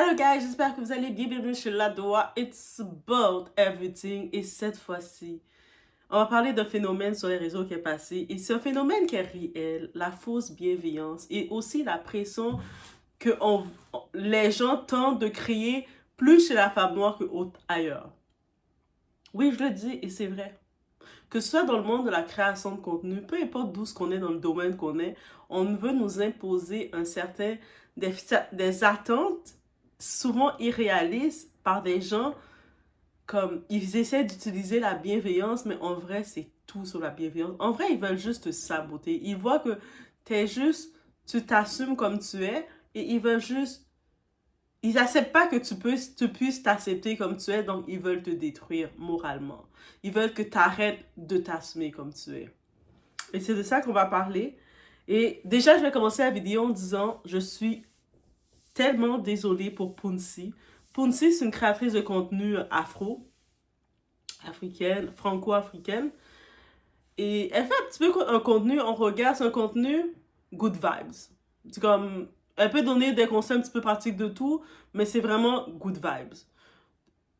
Hello guys, j'espère que vous allez bien. Bienvenue chez Ladoa. It's about everything. Et cette fois-ci, on va parler d'un phénomène sur les réseaux qui est passé. Et c'est un phénomène qui est réel, la fausse bienveillance et aussi la pression que les gens tentent de créer plus chez la femme noire que ailleurs. Oui, je le dis et c'est vrai. Que ce soit dans le monde de la création de contenu, peu importe d'où ce qu'on est dans le domaine qu'on est, on veut nous imposer des attentes souvent irréalistes par des gens comme ils essaient d'utiliser la bienveillance, mais en vrai, c'est tout sur la bienveillance. En vrai, ils veulent juste te saboter. Ils voient que tu t'assumes comme tu es et ils acceptent pas que tu puisses t'accepter comme tu es, donc ils veulent te détruire moralement. Ils veulent que tu arrêtes de t'assumer comme tu es. Et c'est de ça qu'on va parler. Et déjà, je vais commencer la vidéo en disant, je suis tellement désolée pour Pounsi. Pounsi, c'est une créatrice de contenu africaine, franco-africaine. Et elle fait un petit peu un contenu, on regarde, c'est un contenu good vibes. C'est comme, elle peut donner des conseils un petit peu pratiques de tout, mais c'est vraiment good vibes.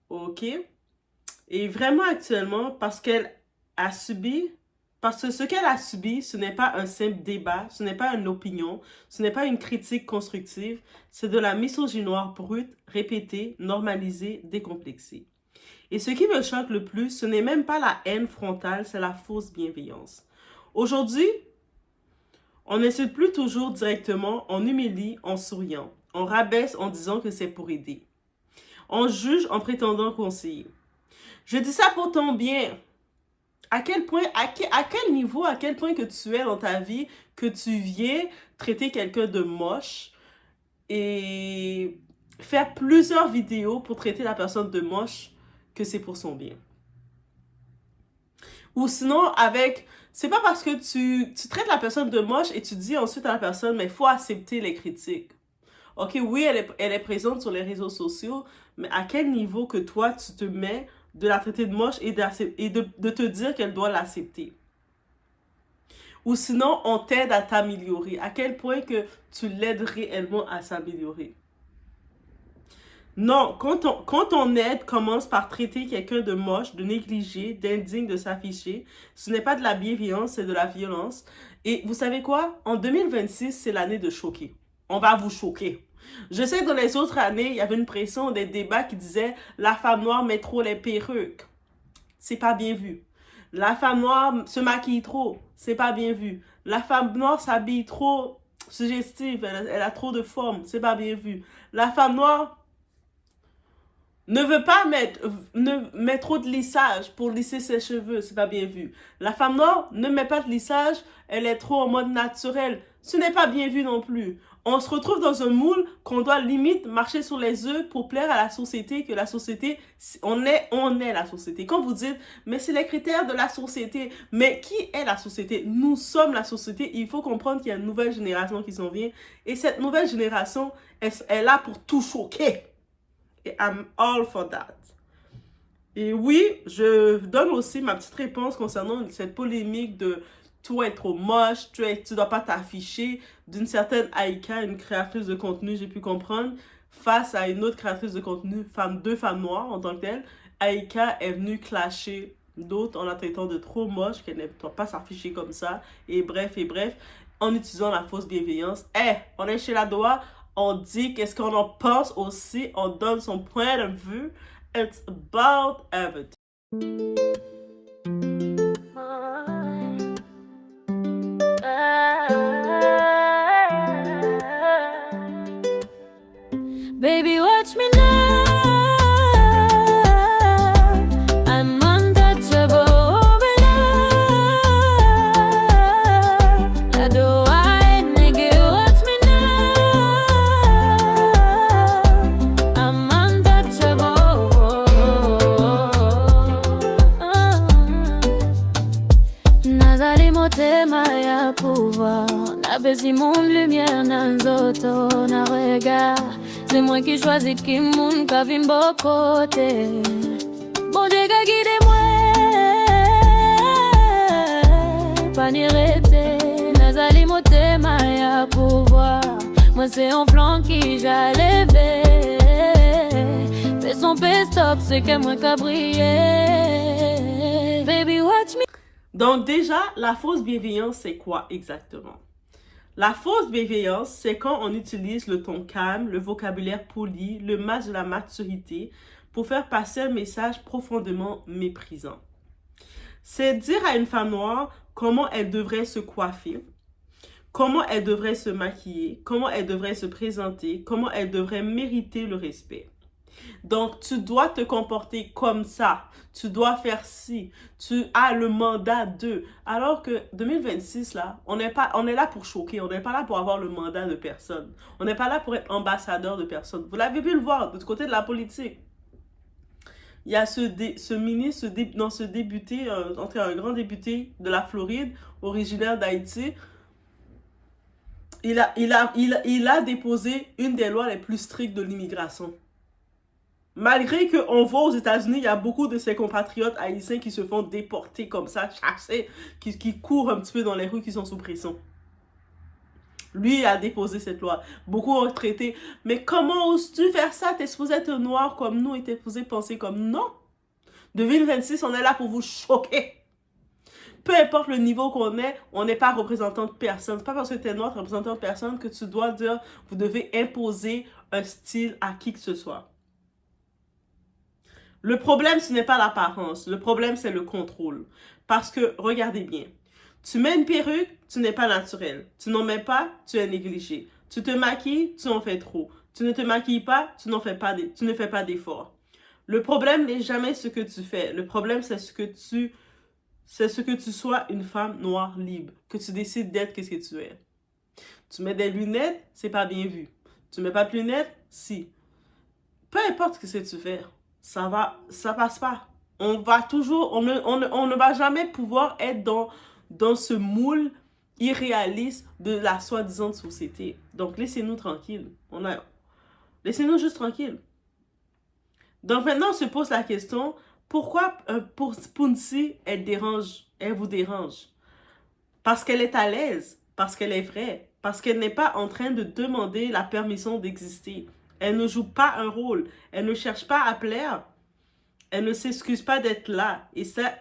Ok? Et vraiment actuellement, parce que ce qu'elle a subi, ce n'est pas un simple débat, ce n'est pas une opinion, ce n'est pas une critique constructive, c'est de la misogynie noire brute, répétée, normalisée, décomplexée. Et ce qui me choque le plus, ce n'est même pas la haine frontale, c'est la fausse bienveillance. Aujourd'hui, on n'insulte plus toujours directement, on humilie en souriant, on rabaisse en disant que c'est pour aider. On juge en prétendant conseiller. Je dis ça pour ton bien. À quel point, à quel niveau, à quel point que tu es dans ta vie, que tu viens traiter quelqu'un de moche et faire plusieurs vidéos pour traiter la personne de moche, que c'est pour son bien. Ou sinon, c'est pas parce que tu traites la personne de moche et tu dis ensuite à la personne, mais il faut accepter les critiques. Ok, oui, elle est présente sur les réseaux sociaux, mais à quel niveau que toi, tu te mets de la traiter de moche et de te dire qu'elle doit l'accepter. Ou sinon, on t'aide à t'améliorer. À quel point que tu l'aides réellement à s'améliorer. Non, quand ton aide commence par traiter quelqu'un de moche, de négligé, d'indigne de s'afficher, ce n'est pas de la bienveillance, c'est de la violence. Et vous savez quoi? En 2026, c'est l'année de choquer. On va vous choquer. Je sais que dans les autres années, il y avait une pression, des débats qui disaient « La femme noire met trop les perruques. » C'est pas bien vu. La femme noire se maquille trop. C'est pas bien vu. La femme noire s'habille trop suggestive. Elle a trop de forme. C'est pas bien vu. La femme noire ne veut pas mettre trop de lissage pour lisser ses cheveux. C'est pas bien vu. La femme noire ne met pas de lissage. Elle est trop en mode naturel. Ce n'est pas bien vu non plus. On se retrouve dans un moule qu'on doit limite marcher sur les œufs pour plaire à la société, que la société, on est la société. Quand vous dites, mais c'est les critères de la société, mais qui est la société? Nous sommes la société. Il faut comprendre qu'il y a une nouvelle génération qui s'en vient. Et cette nouvelle génération est là pour tout choquer. Et I'm all for that. Et oui, je donne aussi ma petite réponse concernant cette polémique de toi être trop moche, tu dois pas t'afficher d'une certaine Aïka, une créatrice de contenu, j'ai pu comprendre, face à une autre créatrice de contenu, deux femmes noires en tant que telles. Aïka est venue clasher d'autres en la traitant de trop moche, qu'elle ne doit pas s'afficher comme ça, et bref, en utilisant la fausse bienveillance. On est chez Ladoa, on dit qu'est-ce qu'on en pense aussi, on donne son point de vue. It's about everything. Baby, watch me now. I'm untouchable over love. Ladoa, nigga, watch me now. I'm untouchable. Nazali motema ya pouvoir. Na besi mon lumière nanzoto na regard. C'est moi qui choisis qui moun ka vin bo côté. Bon Dieu ka guide moi. Pas ni rete. Nazali motema ya pouvoir. Moi c'est un flanc qui j'allais lever. top, c'est que moi qu'a brillé. Baby, watch me. Donc déjà, la fausse bienveillance, c'est quoi exactement? La fausse bienveillance, c'est quand on utilise le ton calme, le vocabulaire poli, le masque de la maturité pour faire passer un message profondément méprisant. C'est dire à une femme noire comment elle devrait se coiffer, comment elle devrait se maquiller, comment elle devrait se présenter, comment elle devrait mériter le respect. Donc, tu dois te comporter comme ça. Tu dois faire ci. Tu as le mandat de. Alors que 2026, là, on est là pour choquer. On n'est pas là pour avoir le mandat de personne. On n'est pas là pour être ambassadeur de personne. Vous l'avez pu le voir du côté de la politique. Il y a ce député, un grand député de la Floride, originaire d'Haïti. Il a déposé une des lois les plus strictes de l'immigration. Malgré qu'on voit aux États-Unis, il y a beaucoup de ses compatriotes haïtiens qui se font déporter comme ça, chassés, qui courent un petit peu dans les rues, qui sont sous pression. Lui a déposé cette loi. Beaucoup ont traité. Mais comment oses-tu faire ça? T'es supposé être noir comme nous et t'es supposé penser comme nous. Non. 2026, on est là pour vous choquer. Peu importe le niveau qu'on est, on n'est pas représentant de personne. C'est pas parce que tu es noir, représentant de personne que tu dois dire, vous devez imposer un style à qui que ce soit. Le problème, ce n'est pas l'apparence. Le problème, c'est le contrôle. Parce que, regardez bien, tu mets une perruque, tu n'es pas naturel. Tu n'en mets pas, tu es négligé. Tu te maquilles, tu en fais trop. Tu ne te maquilles pas, tu ne fais pas d'efforts. Le problème n'est jamais ce que tu fais. Le problème, c'est ce que tu sois une femme noire libre. Que tu décides d'être qu'est-ce que tu es. Tu mets des lunettes, c'est pas bien vu. Tu mets pas de lunettes, si. Peu importe ce que tu fais. Ça passe pas. On ne va jamais pouvoir être dans ce moule irréaliste de la soi-disant société. Donc, laissez-nous tranquilles. Laissez-nous juste tranquilles. Donc, maintenant, on se pose la question, pourquoi pour Pounsi, elle vous dérange? Parce qu'elle est à l'aise, parce qu'elle est vraie, parce qu'elle n'est pas en train de demander la permission d'exister. Elle ne joue pas un rôle. Elle ne cherche pas à plaire. Elle ne s'excuse pas d'être là. Et ça,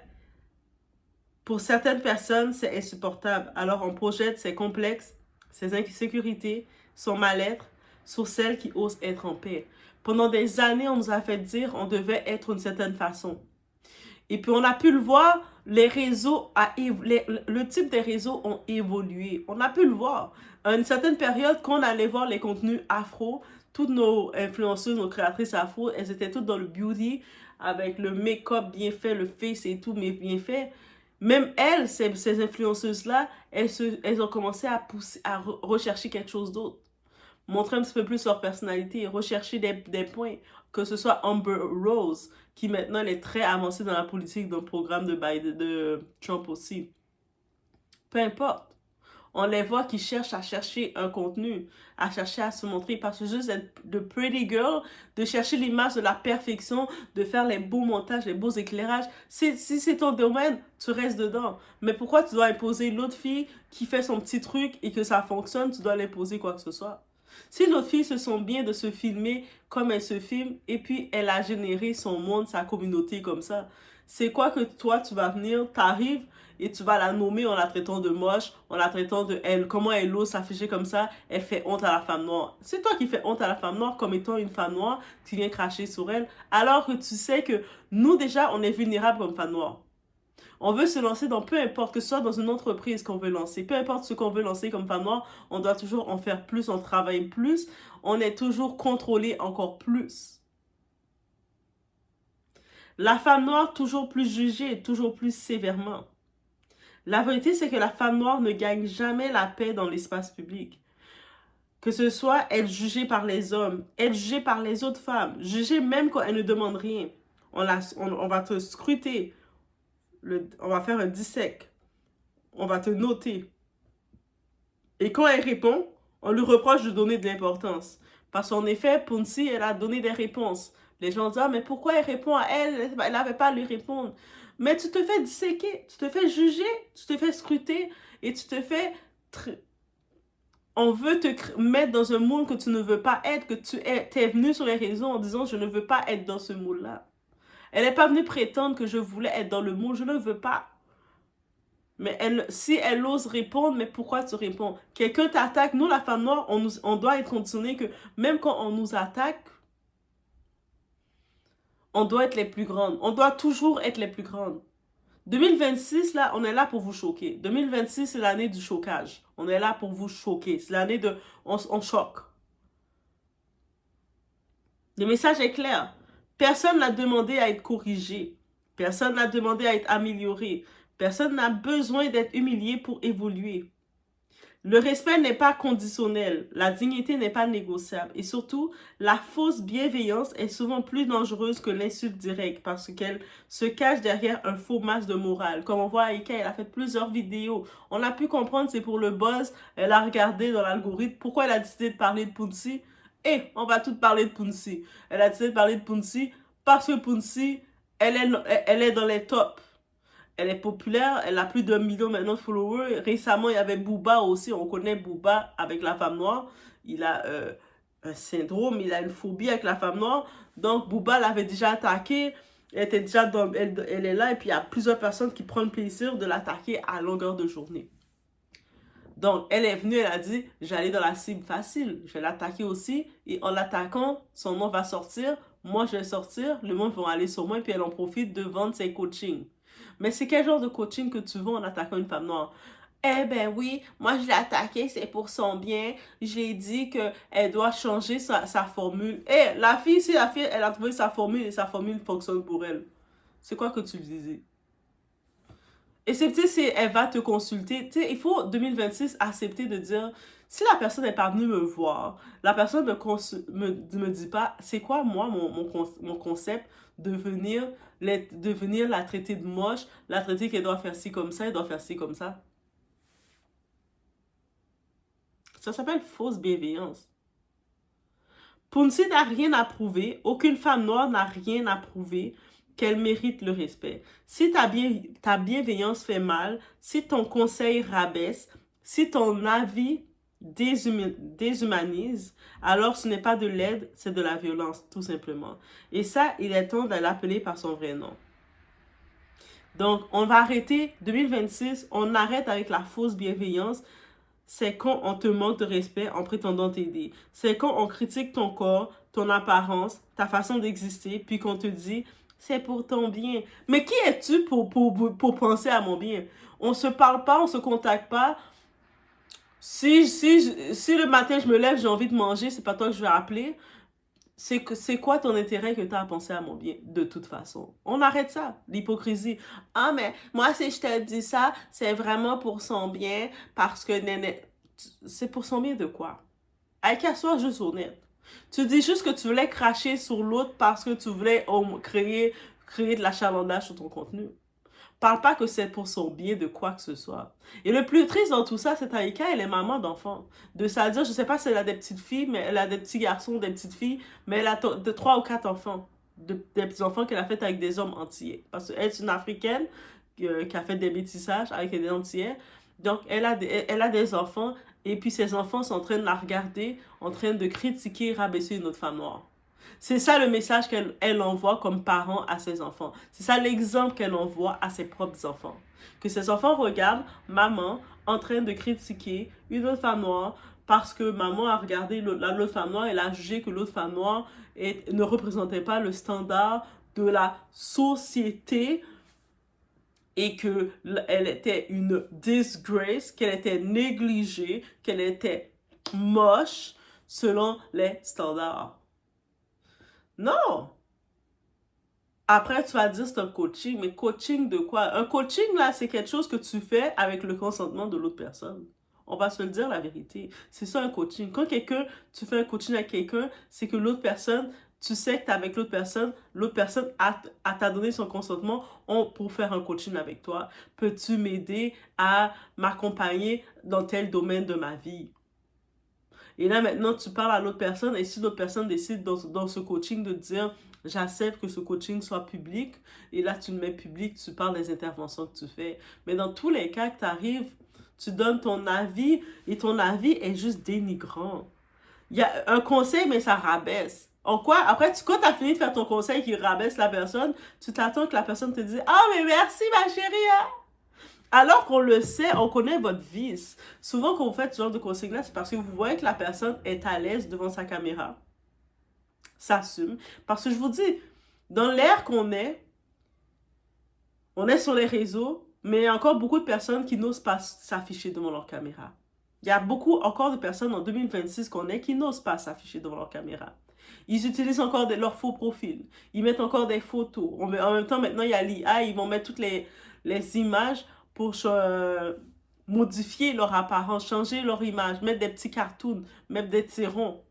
pour certaines personnes, c'est insupportable. Alors, on projette ses complexes, ses insécurités, son mal-être sur celles qui osent être en paix. Pendant des années, on nous a fait dire qu'on devait être d'une certaine façon. Et puis, on a pu le voir, le type des réseaux ont évolué. On a pu le voir. À une certaine période, quand on allait voir les contenus afro, toutes nos influenceuses, nos créatrices afro, elles étaient toutes dans le beauty, avec le make-up bien fait, le face et tout, mais bien fait. Même elles, ces influenceuses-là, elles ont commencé à rechercher quelque chose d'autre. Montrer un petit peu plus leur personnalité, rechercher des points. Que ce soit Amber Rose, qui maintenant elle est très avancée dans la politique, dans le programme de Trump aussi. Peu importe. On les voit qui cherchent à chercher un contenu, à chercher à se montrer, parce que juste être de pretty girl, de chercher l'image de la perfection, de faire les beaux montages, les beaux éclairages. Si c'est ton domaine, tu restes dedans. Mais pourquoi tu dois imposer l'autre fille qui fait son petit truc et que ça fonctionne, tu dois l'imposer quoi que ce soit? Si l'autre fille se sent bien de se filmer comme elle se filme, et puis elle a généré son monde, sa communauté comme ça, c'est quoi que toi, tu vas venir, t'arrives, et tu vas la nommer en la traitant de moche, en la traitant de elle. Comment elle ose s'afficher comme ça, elle fait honte à la femme noire. C'est toi qui fais honte à la femme noire comme étant une femme noire, tu viens cracher sur elle, alors que tu sais que nous déjà, on est vulnérables comme femme noire. On veut se lancer dans peu importe, que ce soit dans une entreprise qu'on veut lancer, peu importe ce qu'on veut lancer comme femme noire, on doit toujours en faire plus, on travaille plus, on est toujours contrôlé encore plus. La femme noire toujours plus jugée, toujours plus sévèrement. La vérité, c'est que la femme noire ne gagne jamais la paix dans l'espace public. Que ce soit être jugée par les hommes, être jugée par les autres femmes, jugée même quand elle ne demande rien. On va te scruter, on va faire un dissect, on va te noter. Et quand elle répond, on lui reproche de donner de l'importance. Parce qu'en effet, Pounsi, elle a donné des réponses. Les gens disent, ah, mais pourquoi elle répond à elle? Elle n'avait pas à lui répondre. Mais tu te fais disséquer, tu te fais juger, tu te fais scruter et tu te fais... On veut te mettre dans un moule que tu ne veux pas être, que tu es venu sur les réseaux en disant, je ne veux pas être dans ce moule-là. Elle n'est pas venue prétendre que je voulais être dans le moule. Je ne veux pas. Mais si elle ose répondre, mais pourquoi tu réponds? Quelqu'un t'attaque. Nous, la femme noire, on doit être conditionné que même quand on nous attaque, on doit être les plus grandes. On doit toujours être les plus grandes. 2026, là, on est là pour vous choquer. 2026, c'est l'année du chocage. On est là pour vous choquer. C'est l'année de... On choque. Le message est clair. Personne n'a demandé à être corrigé. Personne n'a demandé à être amélioré. Personne n'a besoin d'être humilié pour évoluer. Le respect n'est pas conditionnel. La dignité n'est pas négociable. Et surtout, la fausse bienveillance est souvent plus dangereuse que l'insulte directe parce qu'elle se cache derrière un faux masque de morale. Comme on voit Aïka, elle a fait plusieurs vidéos. On a pu comprendre, c'est pour le buzz. Elle a regardé dans l'algorithme pourquoi elle a décidé de parler de Pounsi. Et on va tout parler de Pounsi. Elle a décidé de parler de Pounsi parce que Pounsi, elle est dans les tops. Elle est populaire, elle a plus d'1 million maintenant de followers. Récemment, il y avait Booba aussi. On connaît Booba avec la femme noire. Il a un syndrome, il a une phobie avec la femme noire. Donc, Booba l'avait déjà attaqué. Elle était déjà dans, elle est là. Et puis, il y a plusieurs personnes qui prennent plaisir de l'attaquer à longueur de journée. Donc, elle est venue, elle a dit, j'allais dans la cible facile. Je vais l'attaquer aussi. Et en l'attaquant, son nom va sortir. Moi, je vais sortir. Le monde va aller sur moi. Et puis, elle en profite de vendre ses coachings. Mais c'est quel genre de coaching que tu veux en attaquant une femme noire? Eh ben oui, moi je l'ai attaquée, c'est pour son bien. J'ai dit qu'elle doit changer sa formule. Eh, la fille, si la fille, elle a trouvé sa formule et sa formule fonctionne pour elle, c'est quoi que tu lui disais? Et c'est peut-être si elle va te consulter. Tu sais, il faut 2026 accepter de dire, si la personne n'est pas venue me voir, la personne me dit pas, c'est quoi moi mon concept de venir la traiter de moche, la traiter qu'elle doit faire ci comme ça, elle doit faire ci comme ça. Ça s'appelle fausse bienveillance. Pounsi n'a rien à prouver, aucune femme noire n'a rien à prouver qu'elle mérite le respect. Si ta bienveillance fait mal, si ton conseil rabaisse, si ton avis déshumanise, alors ce n'est pas de l'aide, c'est de la violence, tout simplement. Et ça, il est temps de l'appeler par son vrai nom. Donc, on va arrêter 2026, on arrête avec la fausse bienveillance. C'est quand on te manque de respect en prétendant t'aider. C'est quand on critique ton corps, ton apparence, ta façon d'exister, puis qu'on te dit c'est pour ton bien. Mais qui es-tu pour penser à mon bien? On se parle pas, on se contacte pas. Si le matin je me lève, j'ai envie de manger, c'est pas toi que je vais appeler. C'est quoi ton intérêt que tu as à penser à mon bien, de toute façon? On arrête ça, l'hypocrisie. Ah, mais moi, si je te dis ça, c'est vraiment pour son bien, parce que c'est pour son bien de quoi? Aïka, sois juste honnête. Tu dis juste que tu voulais cracher sur l'autre parce que tu voulais créer de l'achalandage sur ton contenu. Parle pas que c'est pour son bien de quoi que ce soit. Et le plus triste dans tout ça, c'est Aïka, elle est maman d'enfants. C'est-à-dire, je sais pas si elle a des petites filles, mais elle a des petits garçons, des petites filles, mais elle a de 3 ou 4 enfants. Des petits enfants qu'elle a fait avec des hommes entiers. Parce qu'elle est une Africaine qui a fait des métissages avec des entiers. Donc, elle a des enfants, et puis ses enfants sont en train de la regarder, en train de critiquer, rabaisser une autre femme noire. C'est ça le message qu'elle envoie comme parent à ses enfants. C'est ça l'exemple qu'elle envoie à ses propres enfants. Que ses enfants regardent maman en train de critiquer une autre femme noire parce que maman a regardé l'autre femme noire, elle a jugé que l'autre femme noire ne représentait pas le standard de la société et qu'elle était une disgrace, qu'elle était négligée, qu'elle était moche selon les standards. Non! Après, tu vas dire c'est un coaching, mais coaching de quoi? Un coaching, là, c'est quelque chose que tu fais avec le consentement de l'autre personne. On va se le dire la vérité. C'est ça un coaching. Quand tu fais un coaching avec quelqu'un, c'est que l'autre personne, tu sais que tu es avec l'autre personne t'a donné son consentement pour faire un coaching avec toi. Peux-tu m'aider à m'accompagner dans tel domaine de ma vie? Et là, maintenant, tu parles à l'autre personne et si l'autre personne décide dans ce coaching de dire « J'accepte que ce coaching soit public » et là, tu le mets public, tu parles des interventions que tu fais. Mais dans tous les cas que tu arrives, tu donnes ton avis et ton avis est juste dénigrant. Il y a un conseil, mais ça rabaisse. En quoi? Après, quand tu as fini de faire ton conseil qui rabaisse la personne, tu t'attends que la personne te dise « Ah, mais merci, ma chérie! Hein? » Alors qu'on le sait, on connaît votre vice. Souvent, quand vous faites ce genre de conseil-là, c'est parce que vous voyez que la personne est à l'aise devant sa caméra, s'assume. Parce que je vous dis, dans l'ère qu'on est, on est sur les réseaux, mais il y a encore beaucoup de personnes qui n'osent pas s'afficher devant leur caméra. Il y a beaucoup encore de personnes en 2026 qu'on est qui n'osent pas s'afficher devant leur caméra. Ils utilisent encore leurs faux profils. Ils mettent encore des photos. En même temps, maintenant, il y a l'IA. Ils vont mettre toutes les images pour modifier leur apparence, changer leur image, mettre des petits cartoons, mettre des petits ronds.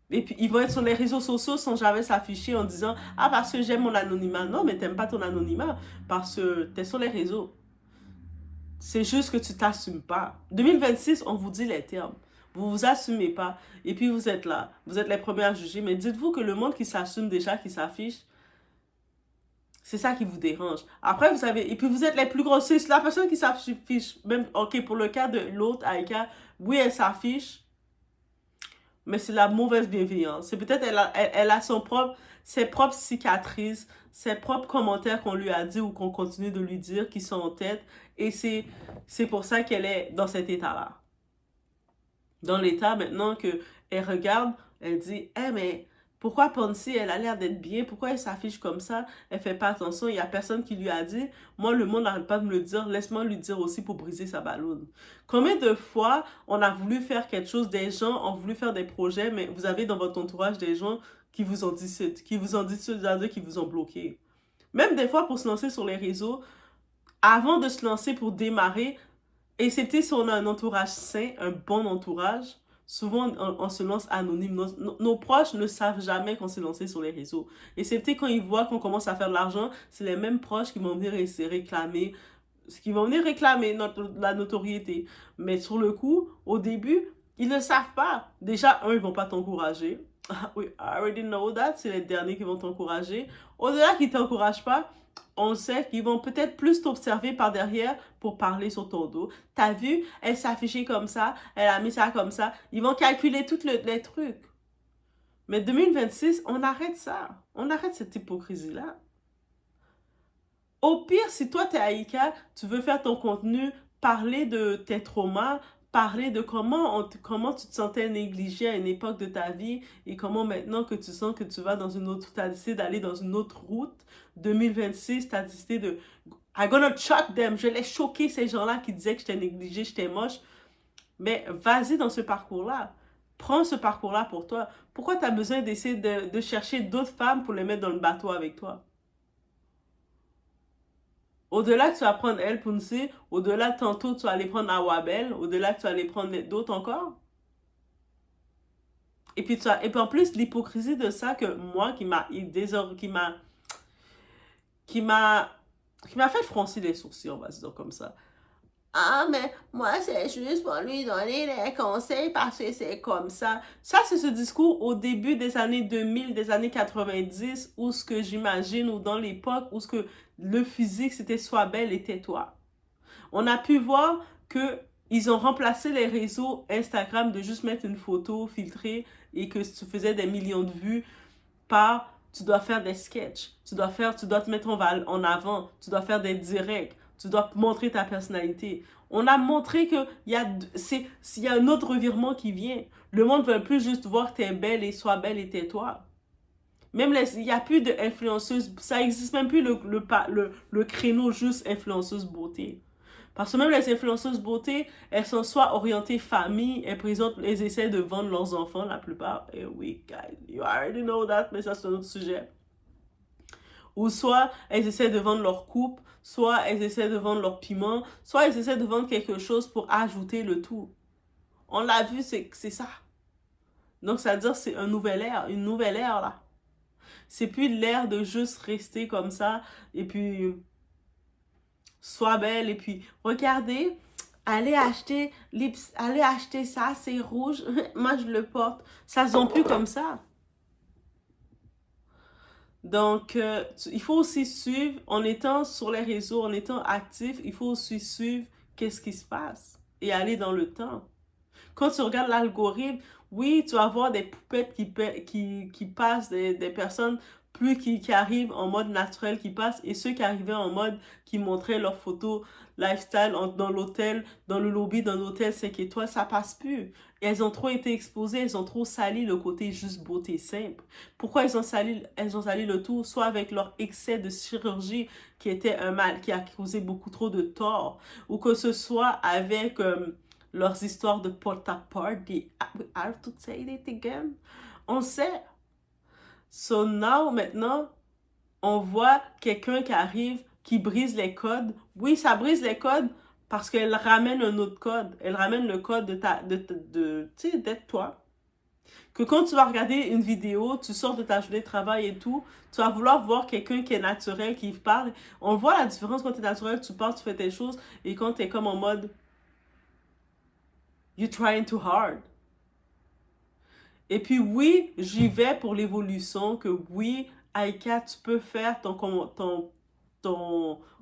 Et puis, ils vont être sur les réseaux sociaux sans jamais s'afficher en disant « Ah, parce que j'aime mon anonymat. » Non, mais t'aimes pas ton anonymat parce que t'es sur les réseaux. C'est juste que tu t'assumes pas. 2026, on vous dit les termes. Vous vous assumez pas. Et puis, vous êtes là. Vous êtes les premiers à juger. Mais dites-vous que le monde qui s'assume déjà, qui s'affiche, c'est ça qui vous dérange. Après, vous savez, et puis vous êtes les plus gros. C'est la personne qui s'affiche, même, ok, pour le cas de l'autre, Aïka, oui, elle s'affiche, mais c'est la mauvaise bienveillance. C'est peut-être elle a ses propres cicatrices, ses propres commentaires qu'on lui a dit ou qu'on continue de lui dire qui sont en tête. Et c'est pour ça qu'elle est dans cet état-là. Dans l'état, maintenant qu'elle regarde, elle dit, eh, mais pourquoi Poncy, elle a l'air d'être bien? Pourquoi elle s'affiche comme ça? Elle fait pas attention. Il n'y a personne qui lui a dit. Moi, le monde n'arrête pas de me le dire. Laisse-moi lui dire aussi pour briser sa ballonne. Combien de fois on a voulu faire quelque chose, des gens ont voulu faire des projets, mais vous avez dans votre entourage des gens qui vous ont dit qui vous ont bloqué. Même des fois, pour se lancer sur les réseaux, avant de se lancer pour démarrer, excepté si on a un entourage sain, un bon entourage, souvent, on se lance anonyme. Nos proches ne savent jamais qu'on s'est lancé sur les réseaux. Et c'est peut-être quand ils voient qu'on commence à faire de l'argent, c'est les mêmes proches qui vont venir réclamer, la notoriété. Mais sur le coup, au début, ils ne savent pas. Déjà, ils ne vont pas t'encourager. Oui, I already know that. C'est les derniers qui vont t'encourager. Au-delà qu'ils ne t'encouragent pas, on sait qu'ils vont peut-être plus t'observer par derrière pour parler sur ton dos. T'as vu, elle s'est affichée comme ça, elle a mis ça comme ça. Ils vont calculer tous les trucs. Mais 2026, on arrête ça. On arrête cette hypocrisie-là. Au pire, si toi, t'es Aïka, tu veux faire ton contenu, parler de tes traumas, parler de comment tu te sentais négligé à une époque de ta vie et comment maintenant que tu sens que tu vas dans une autre, tu as décidé d'aller dans une autre route, 2026, tu as décidé de I'm gonna shock them, je l'ai choqué ces gens-là qui disaient que j'étais négligé, j'étais moche. Mais vas-y dans ce parcours-là. Prends ce parcours-là pour toi. Pourquoi tu as besoin d'essayer de chercher d'autres femmes pour les mettre dans le bateau avec toi? Au-delà que tu vas prendre El Pounsi, au-delà tantôt tu vas aller prendre Awabel, au-delà que tu vas aller prendre d'autres encore. Et puis en plus, l'hypocrisie de ça que moi, qui m'a fait froncer les sourcils, on va se dire comme ça. Ah, mais moi, c'est juste pour lui donner les conseils parce que c'est comme ça. Ça, c'est ce discours au début des années 2000, des années 90, où ce que j'imagine, ou dans l'époque où ce que le physique, c'était sois belle et tais-toi. On a pu voir que ils ont remplacé les réseaux Instagram de juste mettre une photo filtrée et que tu faisais des millions de vues par tu dois faire des sketchs, tu dois te mettre en avant, tu dois faire des directs, tu dois montrer ta personnalité. On a montré qu'il y a un autre revirement qui vient. Le monde ne veut plus juste voir que tu es belle et sois belle et tais-toi. Même il n'y a plus d'influenceuse, ça n'existe même plus le créneau juste influenceuse beauté. Parce que même les influenceuses beauté, elles sont soit orientées famille, elles essaient de vendre leurs enfants la plupart. Et oui, guys, you already know that, mais ça c'est un autre sujet. Ou soit elles essaient de vendre leur coupe, soit elles essaient de vendre leur piment, soit elles essaient de vendre quelque chose pour ajouter le tout. On l'a vu, c'est ça. Donc ça veut dire que c'est une nouvelle ère là. C'est plus l'ère de juste rester comme ça et puis sois belle et puis regardez, allez acheter ça, c'est rouge, moi je le porte. Ça se vend plus comme ça. Donc, il faut aussi suivre, en étant sur les réseaux, en étant actif, il faut aussi suivre qu'est-ce qui se passe et aller dans le temps. Quand tu regardes l'algorithme, oui, tu vas voir des poupettes qui passent, des personnes plus qui arrivent en mode naturel qui passent, et ceux qui arrivaient en mode qui montraient leurs photos lifestyle dans l'hôtel, dans le lobby d'un hôtel 5 étoiles, ça passe plus. Et elles ont trop été exposées, elles ont trop sali le côté juste beauté simple. Pourquoi elles ont sali le tout? Soit avec leur excès de chirurgie qui était un mal, qui a causé beaucoup trop de tort, ou que ce soit avec leurs histoires de porte-à-porte, I have to say it again. On sait. So now, maintenant, on voit quelqu'un qui arrive, qui brise les codes. Oui, ça brise les codes parce qu'elle ramène un autre code. Elle ramène le code tu sais, d'être toi. Que quand tu vas regarder une vidéo, tu sors de ta journée de travail et tout, tu vas vouloir voir quelqu'un qui est naturel, qui parle. On voit la différence quand tu es naturel, tu parles, tu fais tes choses, et quand tu es comme en mode you're trying too hard. Et puis oui, j'y vais pour l'évolution, que oui, Aïka, tu peux faire ton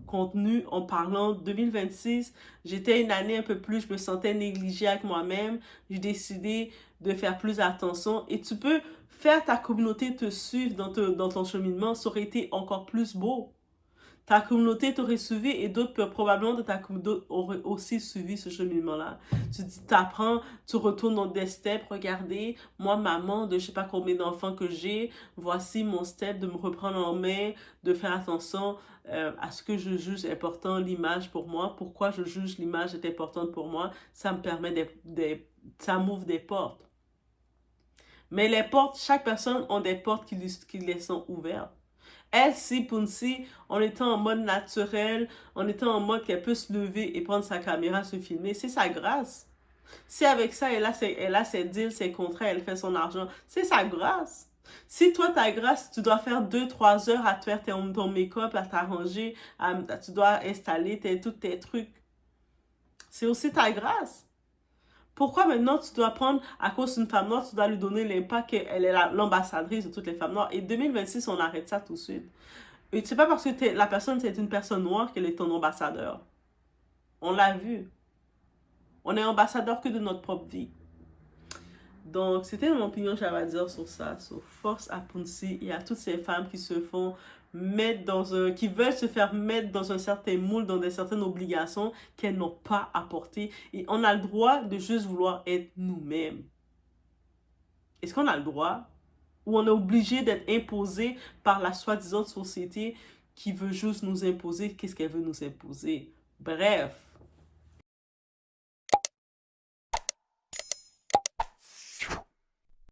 contenu en parlant 2026. J'étais une année un peu plus, je me sentais négligée avec moi-même. J'ai décidé de faire plus attention. Et tu peux faire ta communauté te suivre dans ton cheminement. Ça aurait été encore plus beau. Ta communauté t'aurait suivi et d'autres probablement de ta communauté auraient aussi suivi ce cheminement-là. Tu t'apprends, tu retournes dans des steps, regardez, moi maman de je sais pas combien d'enfants que j'ai, voici mon step de me reprendre en main, de faire attention à ce que je juge important, l'image pour moi, pourquoi je juge l'image est importante pour moi, ça me permet ça m'ouvre des portes. Mais les portes, chaque personne a des portes qui les sont ouvertes. Elle, si Punsi, en étant en mode naturel, en étant en mode qu'elle peut se lever et prendre sa caméra, se filmer, c'est sa grâce. Si avec ça, elle a ses deals, ses contrats, elle fait son argent, c'est sa grâce. Si toi, ta grâce, tu dois faire 2-3 heures à te faire ton make-up, à t'arranger, tu dois installer tous tes trucs, c'est aussi ta grâce. Pourquoi maintenant tu dois prendre, à cause d'une femme noire, tu dois lui donner l'impact qu'elle est l'ambassadrice de toutes les femmes noires? Et 2026, on arrête ça tout de suite. Et c'est pas parce que la personne, c'est une personne noire qu'elle est ton ambassadeur. On l'a vu. On est ambassadeur que de notre propre vie. Donc, c'était mon opinion que j'avais à dire sur ça. Sur force à Punsi et à toutes ces femmes qui se font mettre qui veulent se faire mettre dans un certain moule, dans des certaines obligations qu'elles n'ont pas apportées. Et on a le droit de juste vouloir être nous-mêmes. Est-ce qu'on a le droit? Ou on est obligé d'être imposé par la soi-disant société qui veut juste nous imposer qu'est-ce qu'elle veut nous imposer? Bref.